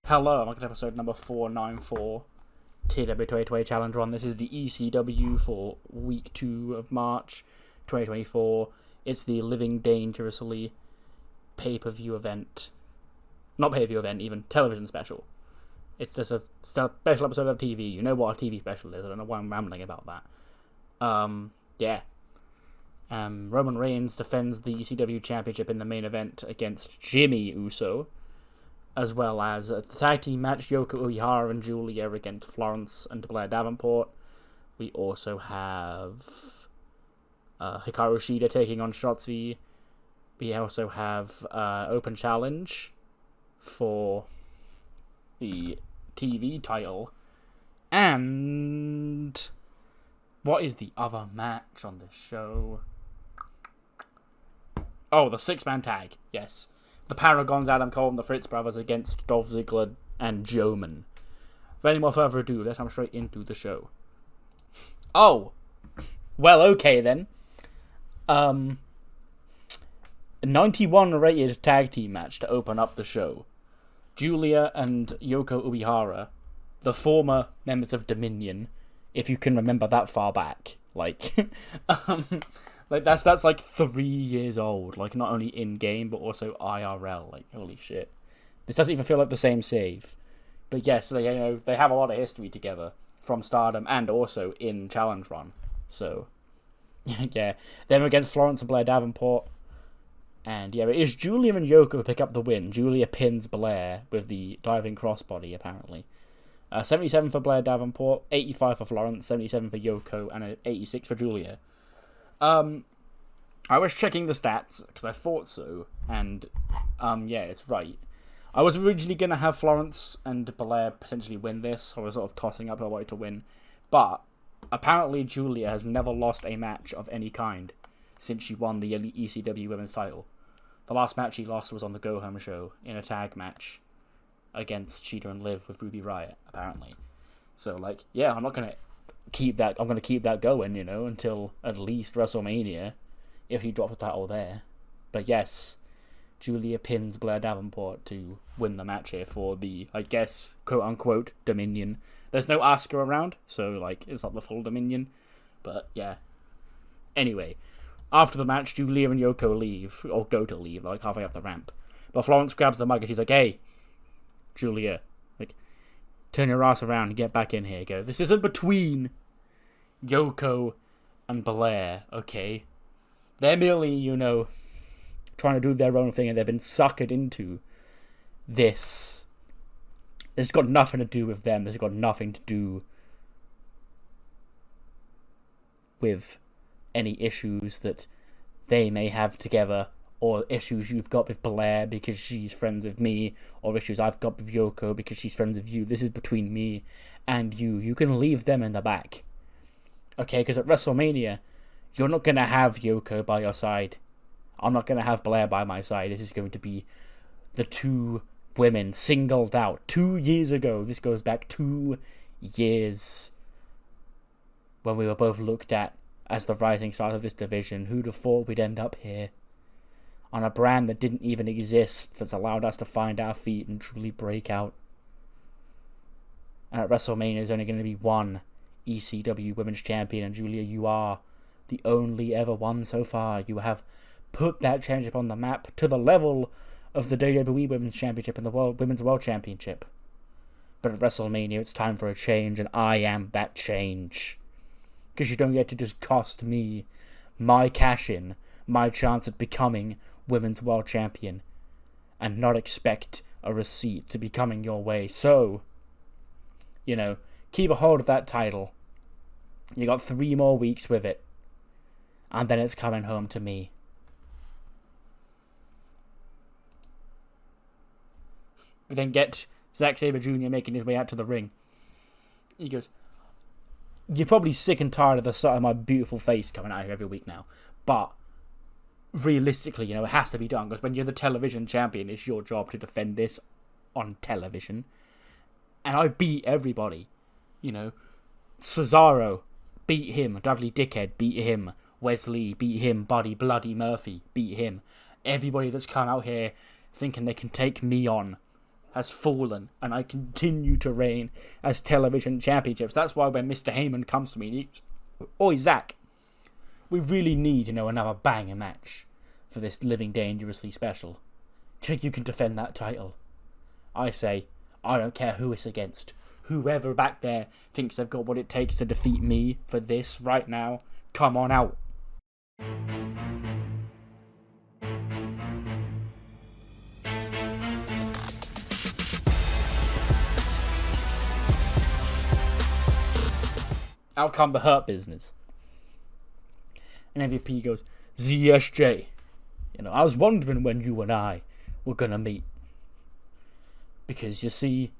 Hello, I'm welcome to episode number 494, TEW 2020 Challenge Run. This is the ECW for week 2 of March 2024. It's the Living Dangerously pay-per-view event. Not pay-per-view event, even television special. It's just a special episode of TV. You know what a TV special is. I don't know why I'm rambling about that. Roman Reigns defends the ECW Championship in the main event against Jimmy Uso, as well as the tag team match, Yoko Uehara and Julia against Florence and Blair Davenport. We also have Hikaru Shida taking on Shotzi. We also have open challenge for the TV title. And what is the other match on this show? Oh, the 6-man tag, yes. The Paragons, Adam Cole and the Fritz brothers against Dolph Ziggler and Joman. Without any more further ado, let's come straight into the show. Oh! Well, okay then. A 91 rated tag team match to open up the show. Julia and Yoko Uehara, the former members of Dominion, if you can remember that far back. That's like 3 years old. Like, not only in game but also IRL. Like, holy shit, this doesn't even feel like the same save. But yes, they have a lot of history together from Stardom and also in Challenge Run. So yeah, them against Florence and Blair Davenport. And yeah, it is Julia and Yoko who pick up the win. Julia pins Blair with the diving crossbody, apparently. 77 for Blair Davenport, 85 for Florence, 77 for Yoko, and 86 for Julia. I was checking the stats, because I thought so, and, yeah, it's right. I was originally going to have Florence and Blair potentially win this. I was sort of tossing up who I wanted to win. But, apparently Julia has never lost a match of any kind since she won the ECW Women's title. The last match she lost was on the Go Home show, in a tag match against Cheetah and Liv with Ruby Riott, apparently. So, yeah, I'm going to keep that going, until at least WrestleMania, if he drops the title there. But yes, Julia pins Blair Davenport to win the match here for the, I guess, quote-unquote, Dominion. There's no Asuka around, so, it's not the full Dominion. But, yeah. Anyway, after the match, Julia and Yoko leave, or go to leave, halfway up the ramp. But Florence grabs the mic and she's like, "Hey, Julia, turn your ass around and get back in here." Go, "This isn't between Yoko and Blair, okay? They're merely, trying to do their own thing and they've been suckered into this. It's got nothing to do with them. It's got nothing to do with any issues that they may have together, or issues you've got with Blair because she's friends with me, or issues I've got with Yoko because she's friends with you. This is between me and you. You can leave them in the back. Okay, because at WrestleMania, you're not going to have Yoko by your side. I'm not going to have Blair by my side. This is going to be the two women singled out 2 years ago. This goes back 2 years when we were both looked at as the rising stars of this division. Who'd have thought we'd end up here on a brand that didn't even exist, that's allowed us to find our feet and truly break out. And at WrestleMania, there's only going to be one ECW Women's Champion, and Julia, you are the only ever one so far. You have put that championship on the map to the level of the WWE Women's Championship and the Women's World Championship. But at WrestleMania, it's time for a change, and I am that change. Because you don't get to just cost me my cash-in, my chance at becoming Women's World Champion, and not expect a receipt to be coming your way. So, keep a hold of that title. You got 3 more weeks with it, and then it's coming home to me. We then get Zack Sabre Jr. making his way out to the ring. He goes, "You're probably sick and tired of the sight of my beautiful face coming out here every week now, but realistically, it has to be done, because when you're the television champion, it's your job to defend this on television. And I beat everybody. Cesaro, beat him. Dudley Dickhead, beat him. Wes Lee, beat him. Buddy Bloody Murphy, beat him. Everybody that's come out here thinking they can take me on has fallen, and I continue to reign as television championships. That's why when Mr. Heyman comes to me, he's, "Oi, Zach, we really need, another banger match for this Living Dangerously special. Do you think you can defend that title?" I say, I don't care who it's against. Whoever back there thinks they've got what it takes to defeat me for this right now, come on out. Out come the Hurt Business. And MVP goes, "ZSJ, I was wondering when you and I were gonna meet. Because, you see,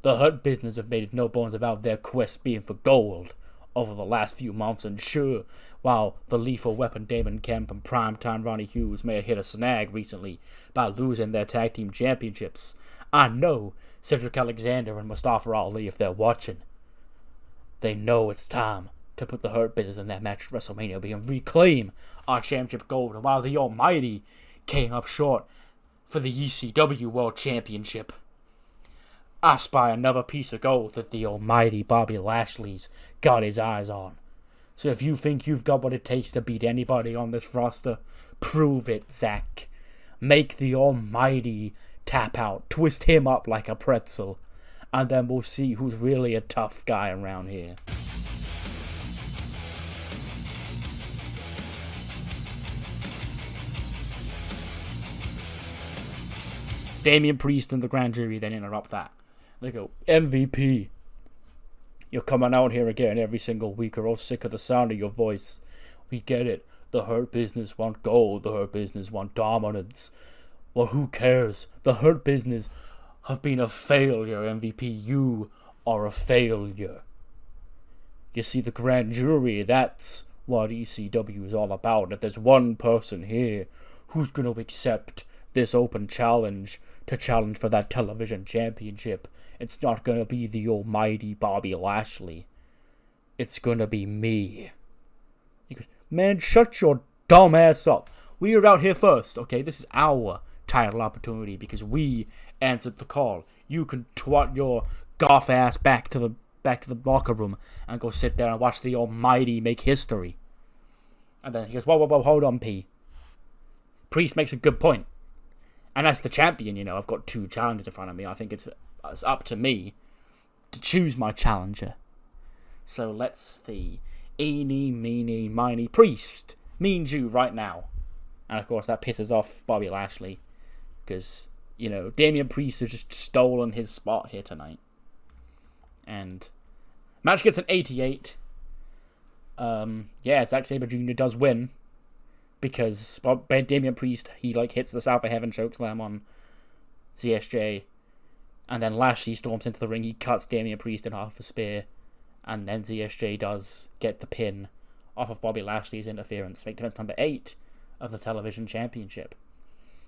the Hurt Business have made no bones about their quest being for gold over the last few months, and sure, while the Lethal Weapon Damon Kemp and Primetime Ronnie Hughes may have hit a snag recently by losing their tag team championships, I know Cedric Alexander and Mustafa Ali, if they're watching, they know it's time to put the Hurt Business in that match at WrestleMania and reclaim our championship gold. And while the Almighty came up short for the ECW World Championship, I spy another piece of gold that the almighty Bobby Lashley's got his eyes on. So if you think you've got what it takes to beat anybody on this roster, prove it, Zach. Make the almighty tap out, twist him up like a pretzel, and then we'll see who's really a tough guy around here." Damian Priest and the grand jury then interrupt that. They go, "MVP, you're coming out here again every single week. We're all sick of the sound of your voice. We get it. The Hurt Business want gold. The Hurt Business want dominance. Well, who cares? The Hurt Business have been a failure, MVP. You are a failure. You see, the grand jury, that's what ECW is all about. If there's one person here who's going to accept this open challenge to challenge for that television championship, it's not going to be the almighty Bobby Lashley. It's going to be me." He goes, "Man, shut your dumb ass up. We are out here first, okay? This is our title opportunity because we answered the call. You can twat your goth ass back to the locker room and go sit there and watch the almighty make history." And then he goes, whoa, hold on, P. Priest makes a good point. And as the champion, I've got two challengers in front of me. I think it's up to me to choose my challenger. So let's see. Eeny, meeny, miny, Priest. Means you right now. And of course that pisses off Bobby Lashley. Because, Damian Priest has just stolen his spot here tonight. And match gets an 88. Zack Sabre Jr. does win. Because Damian Priest, he hits the South of Heaven chokeslam on ZSJ. And then Lashley storms into the ring. He cuts Damian Priest in half a spear. And then ZSJ does get the pin off of Bobby Lashley's interference. Make defense number 8 of the television championship.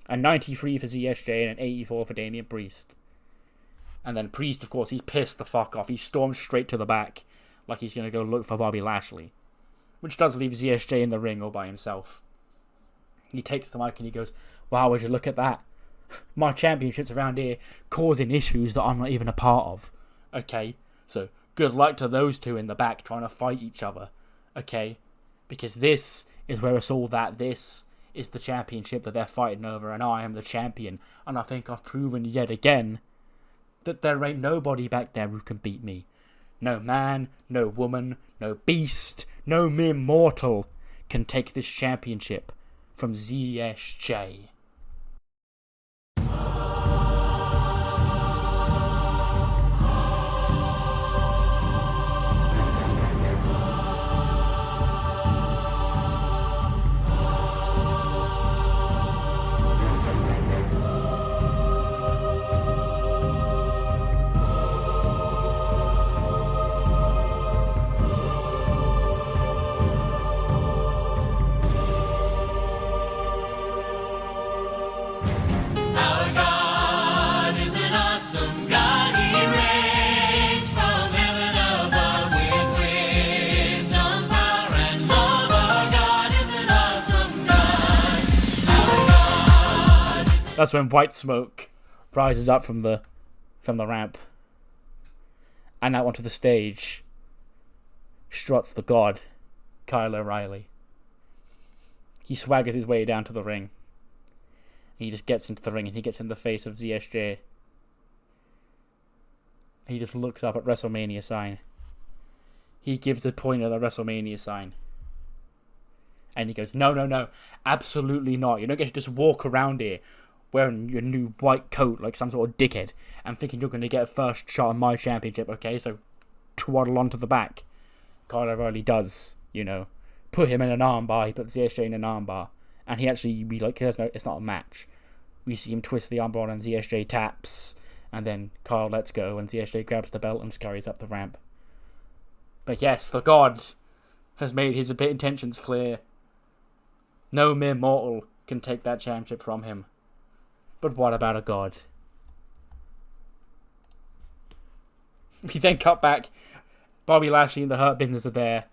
A 93 for ZSJ and an 84 for Damian Priest. And then Priest, of course, he's pissed the fuck off. He storms straight to the back like he's going to go look for Bobby Lashley. Which does leave ZSJ in the ring all by himself. He takes the mic and he goes, "Wow, would you look at that? My championships around here causing issues that I'm not even a part of." Okay, so good luck to those two in the back trying to fight each other. Okay, because this is where it's all that. This is the championship that they're fighting over, and I am the champion. And I think I've proven yet again that there ain't nobody back there who can beat me. No man, no woman, no beast, no mere mortal can take this championship from ZSJ. That's when white smoke rises up from the from the ramp. And out onto the stage struts the god, Kyle O'Reilly. He swaggers his way down to the ring. He just gets into the ring and he gets in the face of ZSJ. He just looks up at WrestleMania sign. He gives the pointer the WrestleMania sign. And he goes, no, absolutely not. You don't get to just walk around here wearing your new white coat like some sort of dickhead and thinking you're going to get a first shot on my championship, okay? So twaddle onto the back. Kyle O'Reilly does, put him in an armbar. He puts ZSJ in an armbar. And he actually, it's not a match. We see him twist the armbar and ZSJ taps. And then Kyle lets go and ZSJ grabs the belt and scurries up the ramp. But yes, the god has made his intentions clear. No mere mortal can take that championship from him. But what about a god? We then cut back. Bobby Lashley and the Hurt Business are there,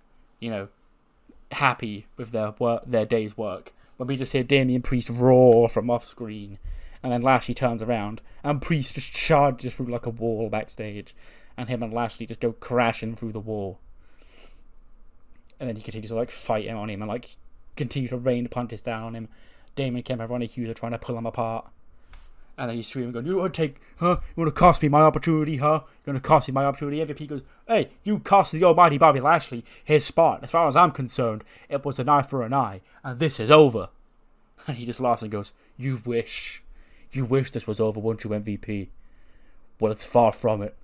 happy with their day's work. When we just hear Damian Priest roar from off screen. And then Lashley turns around and Priest just charges through like a wall backstage. And him and Lashley just go crashing through the wall. And then he continues to fight on him and continue to rain punches down on him. Damon Kemp and Ronnie Hughes are trying to pull him apart. And then he's screaming, going, you want to cost me my opportunity, huh? You want to cost me my opportunity? MVP goes, hey, you cost the almighty Bobby Lashley his spot. As far as I'm concerned, it was an eye for an eye, and this is over. And he just laughs and goes, you wish this was over, won't you, MVP? Well, it's far from it.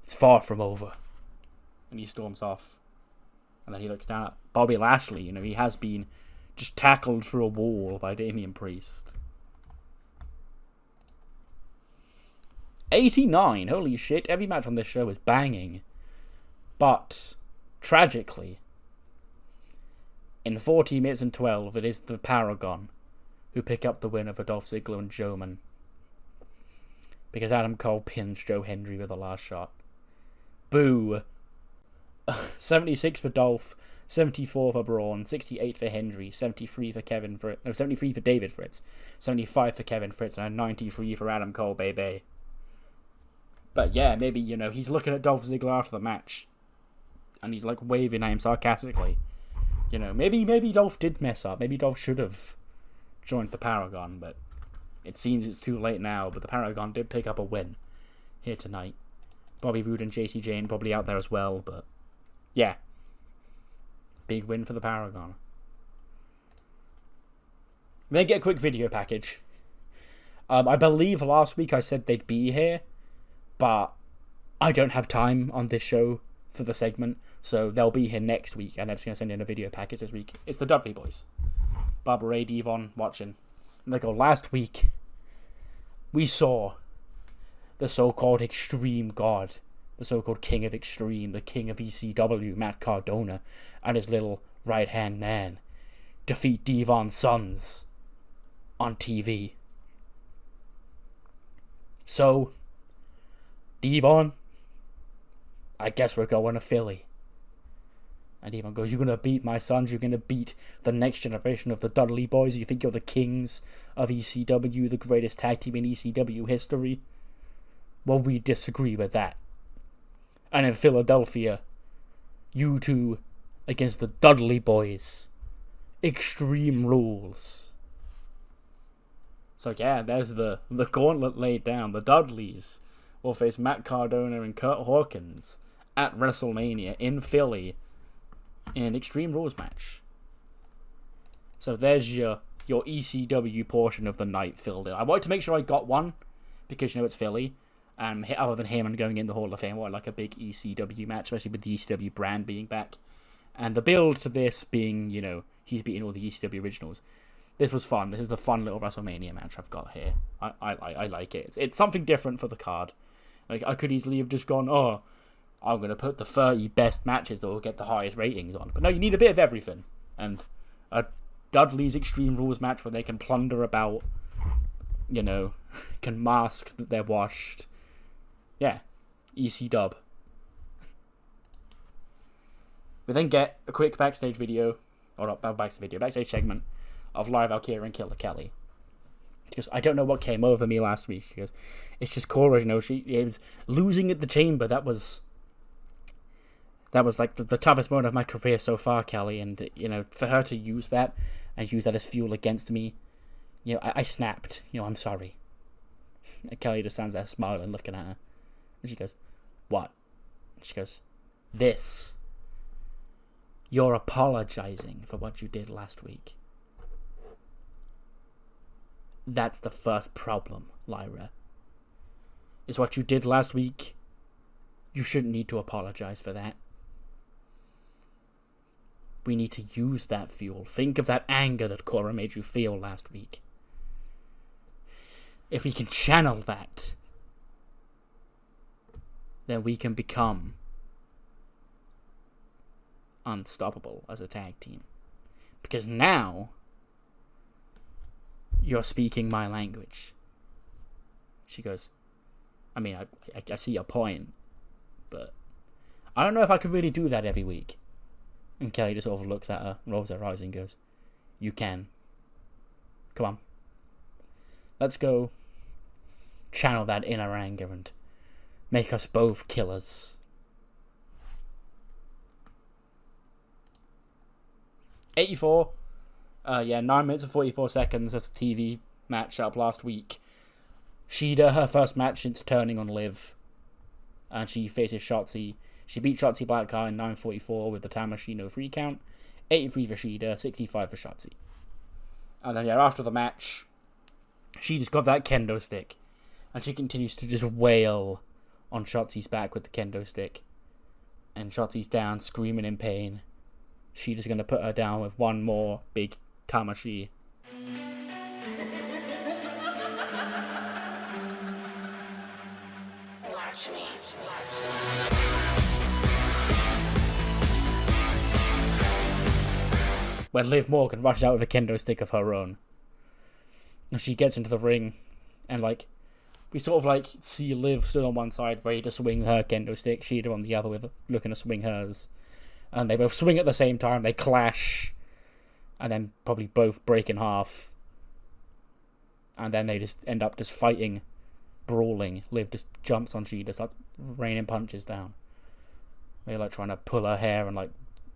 It's far from over. And he storms off. And then he looks down at Bobby Lashley. He has been just tackled through a wall by Damian Priest. 89. Holy shit. Every match on this show is banging. But, tragically, in 40 minutes and 12, it is the Paragon who pick up the win over Dolph Ziggler and Joman. Because Adam Cole pins Joe Hendry with the last shot. Boo. 76 for Dolph, 74 for Braun, 68 for Hendry, 73 for 73 for David Fritz, 75 for Kevin Fritz, and a 93 for Adam Cole, baby. But yeah, maybe, he's looking at Dolph Ziggler after the match. And he's waving at him sarcastically. Maybe Dolph did mess up. Maybe Dolph should have joined the Paragon, but it seems it's too late now. But the Paragon did pick up a win here tonight. Bobby Roode and JC Jane probably out there as well, but yeah. Big win for the Paragon. Then get a quick video package. I believe last week I said they'd be here, but I don't have time on this show for the segment, so they'll be here next week, and they're just going to send in a video package this week. It's the Dudley Boys. Barbara Ray, Devon, watching. And they go, last week, we saw the so-called Extreme God, the so-called King of Extreme, the King of ECW, Matt Cardona, and his little right-hand man, defeat Devon's sons on TV. So, Devon, I guess we're going to Philly. And Devon goes, you're going to beat my sons, you're going to beat the next generation of the Dudley Boys, you think you're the kings of ECW, the greatest tag team in ECW history? Well, we disagree with that. And in Philadelphia, you two against the Dudley Boys. Extreme Rules. So yeah, there's the gauntlet laid down. The Dudleys will face Matt Cardona and Kurt Hawkins at WrestleMania in Philly in an Extreme Rules match. So there's your ECW portion of the night filled in. I wanted to make sure I got one because it's Philly. Other than Heyman going in the Hall of Fame, I like a big ECW match, especially with the ECW brand being back. And the build to this being, he's beating all the ECW originals. This was fun. This is the fun little WrestleMania match I've got here. I like it. It's something different for the card. I could easily have just gone, I'm going to put the 30 best matches that will get the highest ratings on. But no, you need a bit of everything. And a Dudley's Extreme Rules match where they can plunder about, can mask that they're washed. Yeah, EC dub. We then get a quick backstage video, or not backstage video, backstage segment of Lyra Valkyria and Killer Kelly. She goes, I don't know what came over me last week. She goes, it's just Cora, it was losing at the Chamber. That was like the toughest moment of my career so far, Kelly. And, for her to use that and use that as fuel against me, I snapped. I'm sorry. And Kelly just stands there smiling, looking at her. And she goes, what? She goes, this. You're apologizing for what you did last week. That's the first problem, Lyra. Is what you did last week. You shouldn't need to apologize for that. We need to use that fuel. Think of that anger that Cora made you feel last week. If we can channel that, then we can become unstoppable as a tag team. Because now, you're speaking my language. She goes, I see your point, but I don't know if I could really do that every week. And Kelly just sort of looks at her, rolls her eyes and goes, you can. Come on. Let's go channel that inner anger and make us both killers. 84. 9 minutes and 44 seconds. That's a TV match up last week. Shida, her first match since turning on Liv. And she faces Shotzi. She beat Shotzi Blackheart in 9:44 with the Tamashino 3 count. 83 for Shida, 65 for Shotzi. And then, after the match, she just got that kendo stick. And she continues to just wail on Shotzi's back with the kendo stick. And Shotzi's down, screaming in pain. She's just going to put her down with one more big Tamashi. When Liv Morgan rushes out with a kendo stick of her own. And she gets into the ring. And, we sort of, see Liv stood on one side, ready to swing her kendo stick. Shida on the other, looking to swing hers. And they both swing at the same time. They clash. And then probably both break in half. And then they just end up just fighting. Brawling. Liv just jumps on Shida, starts raining punches down. They're, trying to pull her hair and,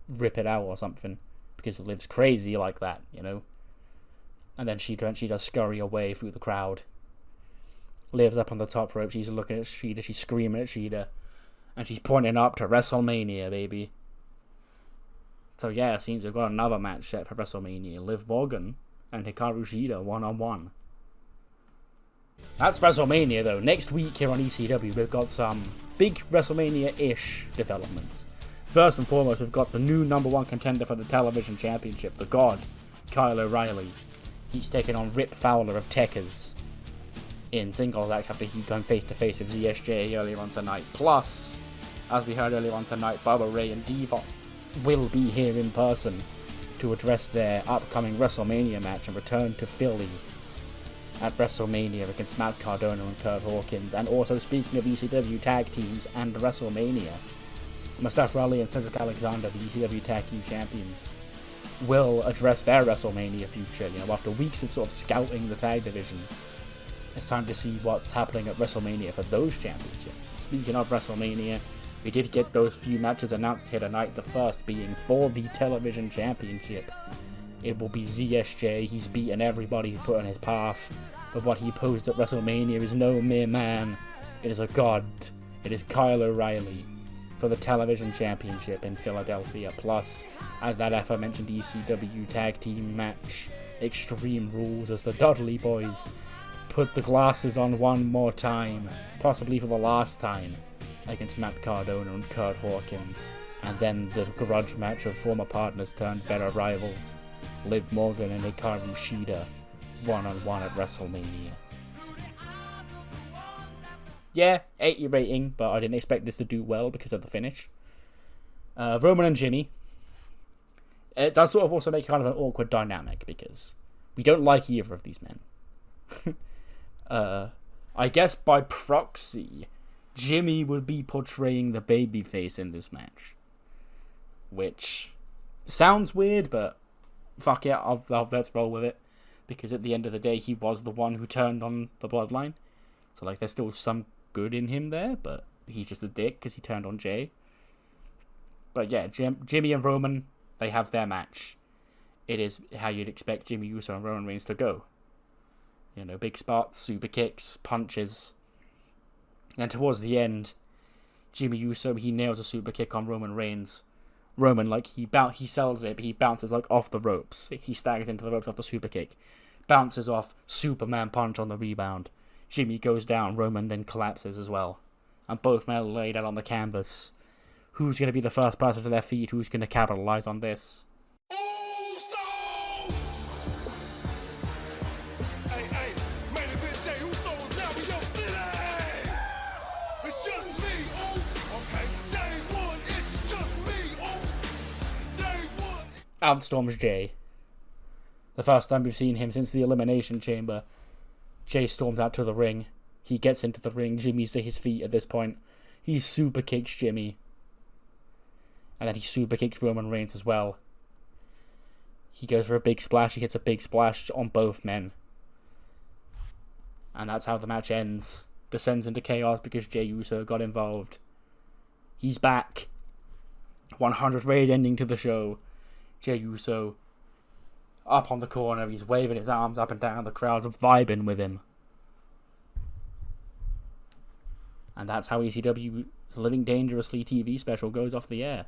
rip it out or something. Because Liv's crazy like that, And then she does scurry away through the crowd. Liv's up on the top rope. She's looking at Shida. She's screaming at Shida. And she's pointing up to WrestleMania, baby. So, it seems we've got another match set for WrestleMania. Liv Morgan and Hikaru Shida one-on-one. That's WrestleMania, though. Next week here on ECW, we've got some big WrestleMania-ish developments. First and foremost, we've got the new number one contender for the television championship, the God, Kyle O'Reilly. He's taking on Rip Fowler of Techers in singles act after he'd gone face-to-face with ZSJ earlier on tonight. Plus, as we heard earlier on tonight, Bubba Ray and Diva will be here in person to address their upcoming WrestleMania match and return to Philly at WrestleMania against Matt Cardona and Kurt Hawkins. And also, speaking of ECW tag teams and WrestleMania, Mustafa Ali and Cedric Alexander, the ECW Tag Team Champions, will address their WrestleMania future. After weeks of sort of scouting the tag division, it's time to see what's happening at WrestleMania for those championships. Speaking of WrestleMania, we did get those few matches announced here tonight, the first being for the television championship. It will be ZSJ. He's beaten everybody he's put on his path, but what he posed at WrestleMania is no mere man. It is a god. It is Kyle O'Reilly for the television championship in Philadelphia. Plus, at that aforementioned ECW tag team match, Extreme Rules, as the Dudley Boys put the glasses on one more time, possibly for the last time, against Matt Cardona and Kurt Hawkins. And then the grudge match of former partners turned better rivals, Liv Morgan and Hikaru Shida, one-on-one at WrestleMania. Yeah, 80 rating, but I didn't expect this to do well because of the finish. Roman and Jimmy. It does sort of also make kind of an awkward dynamic because we don't like either of these men. I guess by proxy, Jimmy would be portraying the babyface in this match. Which sounds weird, but fuck it, let's roll with it. because at the end of the day, he was the one who turned on the bloodline. So, like, there's still some good in him there, but he's just a dick because he turned on Jay. But yeah, Jimmy and Roman, they have their match. It is how you'd expect Jimmy Uso and Roman Reigns to go. You know, big spots, super kicks, punches. And towards the end, Jimmy Uso, he nails a super kick on Roman Reigns. Roman, like, he sells it, but he bounces, like, off the ropes. He staggers into the ropes off the super kick. Bounces off, Superman punch on the rebound. Jimmy goes down, Roman then collapses as well. And both men are laid out on the canvas. Who's going to be the first person to their feet? Who's going to capitalize on this? Out storms Jay. The first time we've seen him since the Elimination Chamber. Jay storms out to the ring. He gets into the ring. Jimmy's to his feet at this point. He super kicks Jimmy. And then he super kicks Roman Reigns as well. He goes for a big splash. He hits a big splash on both men. And that's how the match ends. Descends into chaos because Jey Uso got involved. He's back. 100 raid ending to the show. Jey Uso up on the corner. He's waving his arms up and down. The crowd's vibing with him. And that's how ECW's Living Dangerously TV special goes off the air.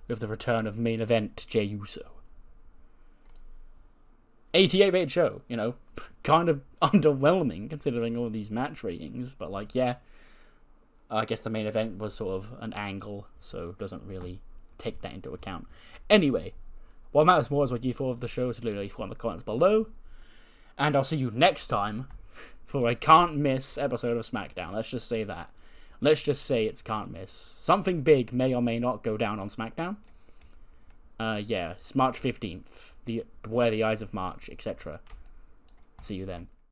With the return of main event Jey Uso. 88 rated show, you know, kind of underwhelming considering all these match ratings, but like, yeah, I guess the main event was sort of an angle, so doesn't really take that into account. Anyway, what matters more is what you thought of the show, so leave in the comments below, and I'll see you next time for a can't miss episode of SmackDown. Let's just say that. Let's just say it's can't miss. Something big may or may not go down on SmackDown. Yeah, it's March 15th. Beware the Eyes of March, etc. See you then.